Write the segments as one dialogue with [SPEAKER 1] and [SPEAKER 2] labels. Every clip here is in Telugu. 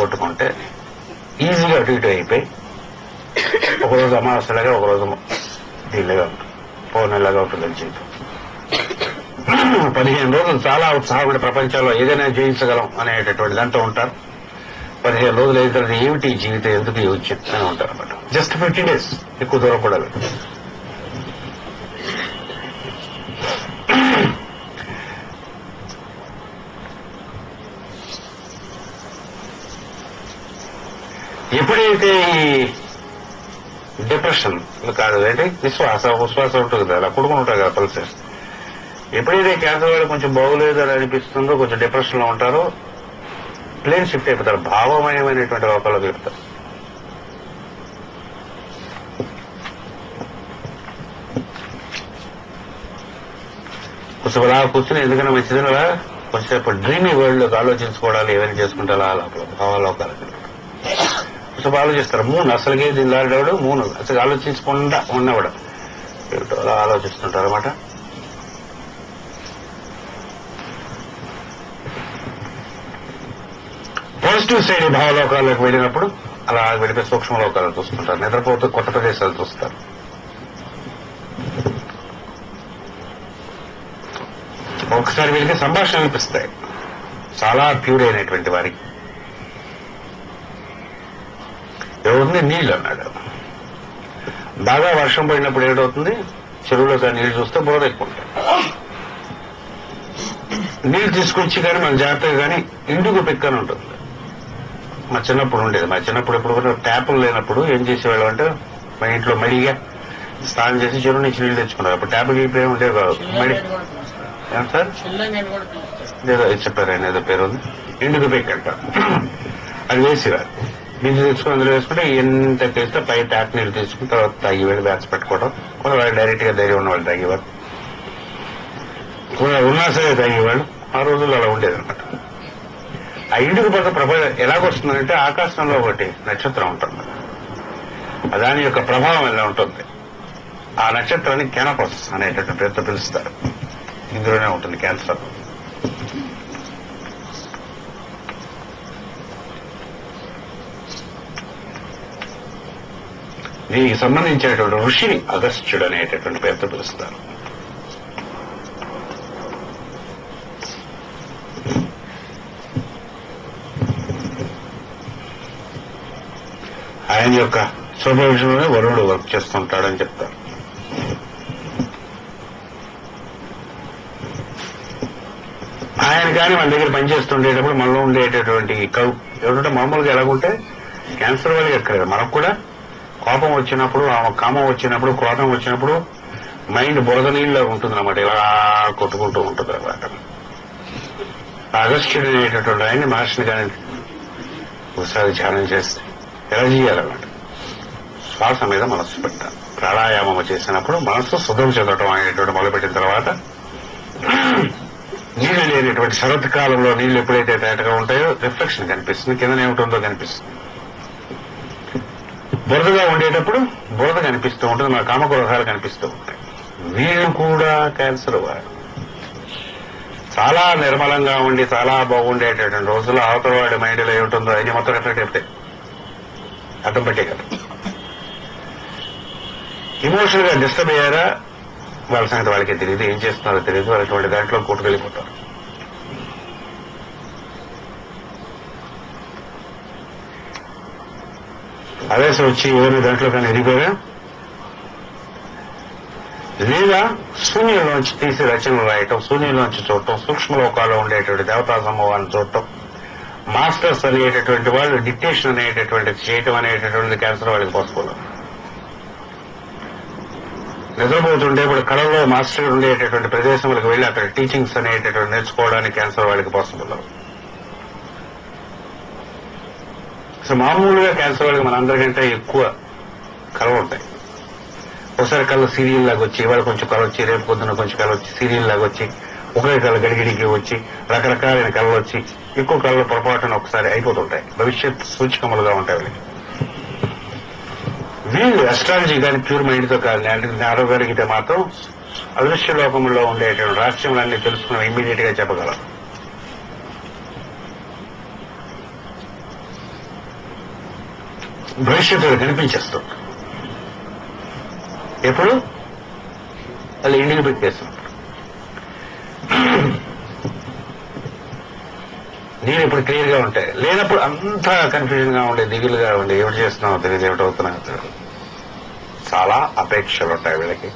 [SPEAKER 1] కొట్టుకుంటే ఈజీగా అటు ఇటు అయిపోయి ఒకరోజు అమావాస్యలాగా ఒకరోజు దీనిలాగా ఉంటుంది, పౌర్ణమిలాగా ఉంటుందని జీవితం. 15 రోజులు చాలా ఉత్సాహం ప్రపంచంలో ఏదైనా జయించగలం అనేటటువంటి దాంతో ఉంటారు. 15 రోజులు అయిన తర్వాత ఏమిటి జీవితం, ఎందుకు చెప్తూనే ఉంటారు అన్నమాట. జస్ట్ 50 days, ఎక్కువ దూరం కూడా లేదు. ఎప్పుడైతే ఈ డిప్రెషన్ కాదు అంటే ఉశ్వాసం ఉంటుంది కదా, అలా కొడుకుని ఉంటారు కదా పల్సెస్. ఎప్పుడైతే క్యాన్సర్ వాళ్ళు కొంచెం బాగులేదు అని అనిపిస్తుందో, కొంచెం డిప్రెషన్ లో ఉంటారో, ప్లేన్ షిఫ్ట్ అయిపోతారు, భావమయమైనటువంటి లోకాల్లో వెళ్తారు. కొంచెం అలా కూర్చుని ఎందుకన్నా మంచిదని అలా కొంచెంసేపు డ్రీమీ వరల్డ్ లోకి ఆలోచించుకోవడాలు ఏమైనా చేసుకుంటారు, అలా లోపల భావలోకాలకు కొంచెం ఆలోచిస్తారు. అసలుగే దీని లాడేవాడు అసలు ఆలోచించకుండా ఉన్నవాడు అలా ఆలోచిస్తుంటారు అనమాట. పాజిటివ్ సైడ్ భావలోకాల్లోకి వెళ్ళినప్పుడు అలా వెళ్ళిపోయి సూక్ష్మ లోకాలు చూస్తుంటారు, నిద్రపోతూ కొత్త ప్రదేశాలు చూస్తారు. ఒకసారి వీళ్ళకి సంభాషణ అనిపిస్తాయి చాలా ప్యూర్ అయినటువంటి వారికి. ఎవరిని నీళ్లు అన్నాడు, బాగా వర్షం పడినప్పుడు ఏమిటవుతుంది, చెరువులో నీళ్లు చూస్తే బురద ఎక్కువ ఉంటాయి. నీళ్లు తీసుకొచ్చి కానీ మన జాగ్రత్తగా కానీ ఇండుగు పిక్కని ఉంటుంది. మా చిన్నప్పుడు ఉండేది. మా చిన్నప్పుడు ఎప్పుడు కూడా ట్యాపులు లేనప్పుడు ఏం చేసేవాళ్ళం అంటే మా ఇంట్లో మడిగా స్నానం చేసి చెరువు నుంచి నీళ్లు తెచ్చుకున్నారు. అప్పుడు ట్యాపులు ఇప్పుడు ఏమి ఉండేవి కాదు. మడి ఏం సార్ ఏదో చెప్పారు, ఆయన ఏదో పేరు ఉంది, ఇండుగు పిక్ అంట. అది వేసేవారు. బిందు తెచ్చుకుని అందులో వేసుకుంటే ఎంత చేస్తే పై ట్యాప్ నీళ్ళు తీసుకుని తర్వాత తాగి వెళ్ళి బ్యాగ్స్ పెట్టుకోవడం. కొంతవాళ్ళు డైరెక్ట్ గా ధైర్యం ఉన్నవాళ్ళు తాగేవారు, ఉన్నా సరే తాగేవాళ్ళు. ఆ రోజుల్లో అలా ఉండేది అనమాట. ఆ ఇంటికి పక్క ప్రభావం ఎలాగొస్తుందంటే ఆకాశంలో ఒకటి నక్షత్రం ఉంటుంది, దాని యొక్క ప్రభావం ఎలా ఉంటుంది. ఆ నక్షత్రాన్ని కెనపస్ అనేటటువంటి పేరుతో పిలుస్తారు. ఇందులోనే ఉంటుంది క్యాన్సర్. దీనికి సంబంధించినటువంటి ఋషిని అగస్త్యుడు అనేటటువంటి పేరుతో పిలుస్తారు. ఆయన యొక్క సూపర్విజన్లోనే వరుణుడు వర్క్ చేస్తుంటాడని చెప్తారు. ఆయన కానీ మన దగ్గర పనిచేస్తుండేటప్పుడు మనలో ఉండేటటువంటి ఏమిటంటే మామూలుగా ఎలాగుంటే క్యాన్సర్ వాళ్ళకి ఎక్కలేదు, మనకు కూడా కోపం వచ్చినప్పుడు, కామం వచ్చినప్పుడు, క్రోధం వచ్చినప్పుడు మైండ్ బురద నీళ్ళగా ఉంటుంది అన్నమాట, ఇలా కొట్టుకుంటూ ఉంటుంది అన్నమాట. అగస్త్యుడు అనేటటువంటి ఆయన్ని మహర్షిని కానీ ఒకసారి ధ్యానం చేస్తే ఎలా చేయాలన్నమాట, శ్వాస మీద మనస్సు పెట్టాలి. ప్రాణాయామం చేసినప్పుడు మనస్సు సుధం చెందటం అనేటువంటి మొదలుపెట్టిన తర్వాత నీళ్లు లేనటువంటి శరత్కాలంలో నీళ్లు ఎప్పుడైతే తేటగా ఉంటాయో రిఫ్లెక్షన్ కనిపిస్తుంది, కింద ఏమిటుందో కనిపిస్తుంది. బురదగా ఉండేటప్పుడు బురద కనిపిస్తూ ఉంటుంది, మన కామక్రోధాలు కనిపిస్తూ ఉంటాయి. వీళ్ళు కూడా క్యాన్సర్ వాడు చాలా నిర్మలంగా ఉండి చాలా బాగుండేటటువంటి రోజుల్లో అవతల వాడి మైండ్లో ఏమిటుందో అన్ని మొత్తం రిఫ్లెక్ట్ అయిపోతాయి, అర్థం పట్టే కదా. ఇమోషనల్ గా డిస్టర్బ్ అయ్యారా వాళ్ళ సంగతి వాళ్ళకే తెలియదు, ఏం చేస్తున్నారో తెలియదు, అటువంటి దాంట్లో కొట్టుకెళ్ళిపోతారు. ఆవేశం వచ్చి ఎవరిని దాంట్లో కానీ ఎదిగిపోయా లేదా శూన్యంలోంచి తీసి రచనలు రాయటం, శూన్యంలోంచి చూడటం, సూక్ష్మలోకాల్లో ఉండేటువంటి దేవతా సమూహాన్ని చూడటం, మాస్టర్స్ అనేటటువంటి వాళ్ళు డిక్టేషన్ అనేటటువంటి చేయటం అనేటటువంటిది క్యాన్సర్ వాళ్ళకి పాసిబుల్. నిద్రపోతుంటే ఇప్పుడు కళలో మాస్టర్ ఉండేటటువంటి ప్రదేశంలోకి వెళ్ళి అక్కడ టీచింగ్స్ అనేటటువంటి నేర్చుకోవడానికి క్యాన్సర్ వాళ్ళకి పాసిబుల్. సో మామూలుగా క్యాన్సర్ వాళ్ళకి మనందరికంటే ఎక్కువ కళలు ఉంటాయి. ఒకసారి కళ్ళు సీరియల్ లాగా వచ్చి, ఇవాళ కొంచెం కళ వచ్చి, రేపు పొద్దున కొంచెం కళ వచ్చి, సీరియల్ లాగా వచ్చి, ఒకే కళ గడిగిడికి వచ్చి, రకరకాలైన కళలు వచ్చి, ఎక్కువ కళలు పొరపాటున ఒకసారి అయిపోతుంటాయి. భవిష్యత్ సూచికములుగా ఉంటాయి వీళ్ళకి. వీళ్ళు అస్ట్రాలజీ కానీ ప్యూర్ మైండ్ తో కానీ ఆరోగలిగితే మాత్రం అదృశ్య లోకంలో ఉండేటువంటి రహస్యములన్నీ తెలుసుకుని ఇమ్మీడియట్ గా చెప్పగలరు. భవిష్యత్తులో కనిపించేస్తుంది. ఎప్పుడు వాళ్ళు ఇంటికి పెట్టేస్తున్నారు. నేను ఇప్పుడు క్లియర్ గా ఉంటాయి, లేనప్పుడు అంతా కన్ఫ్యూజన్ గా ఉండే, దిగులుగా ఉండే, ఏమిటి చేస్తున్నావు తెలియదు, ఏమిటి అవుతున్నావు తెలియదు. చాలా అపేక్షలు ఉంటాయి వీళ్ళకి.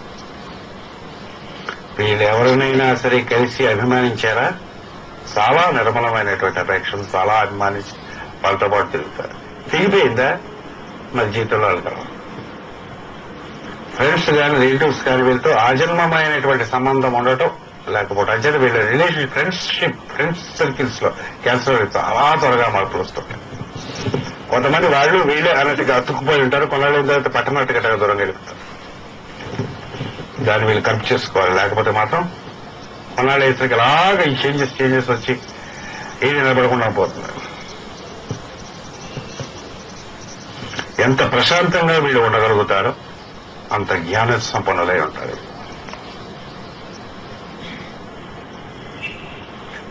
[SPEAKER 1] వీళ్ళు ఎవరినైనా సరే కలిసి అభిమానించారా, చాలా నిర్మలమైనటువంటి అపేక్షలు, చాలా అభిమానించి వాళ్ళతో పాటు తిరుగుతారు. తెగిపోయిందా మరి జీవితంలో వెళ్తారు. ఫ్రెండ్స్ కానీ రిలేటివ్స్ కానీ వీళ్ళతో ఆజన్మమైనటువంటి సంబంధం ఉండటం లేకపోతే అంచేత వీళ్ళ రిలేషన్ ఫ్రెండ్స్ సర్కిల్స్ లో క్యాన్సర్ చాలా త్వరగా మార్పులు వస్తుంటాయి. కొంతమంది వాళ్ళు వీళ్ళే అన్నట్టుగా అతుక్కుపోయి ఉంటారు, కొన్నాళ్ళు తర్వాత పట్టనట్టుగా దూరంగా వెళ్తారు. దాన్ని వీళ్ళు కరెక్ట్ చేసుకోవాలి. లేకపోతే మాత్రం కొన్నాళ్ళు వేసరికి అలాగా ఈ చేంజెస్ వచ్చి ఏది నిలబడకుండా పోతుంది. ఎంత ప్రశాంతంగా వీళ్ళు ఉండగలుగుతారో అంత జ్ఞాన సంపన్నులై ఉంటారు.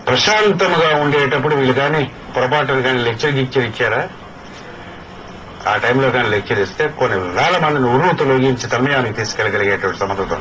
[SPEAKER 1] ప్రశాంతంగా ఉండేటప్పుడు వీళ్ళు కానీ పొరపాటును కానీ లెక్చర్ ఇచ్చారా, ఆ టైంలో కానీ లెక్చర్ ఇస్తే కొన్ని వేల మందిని ఉరువు తొలగించి తన్మయానికి తీసుకెళ్లగలిగేటువంటి సమర్థత.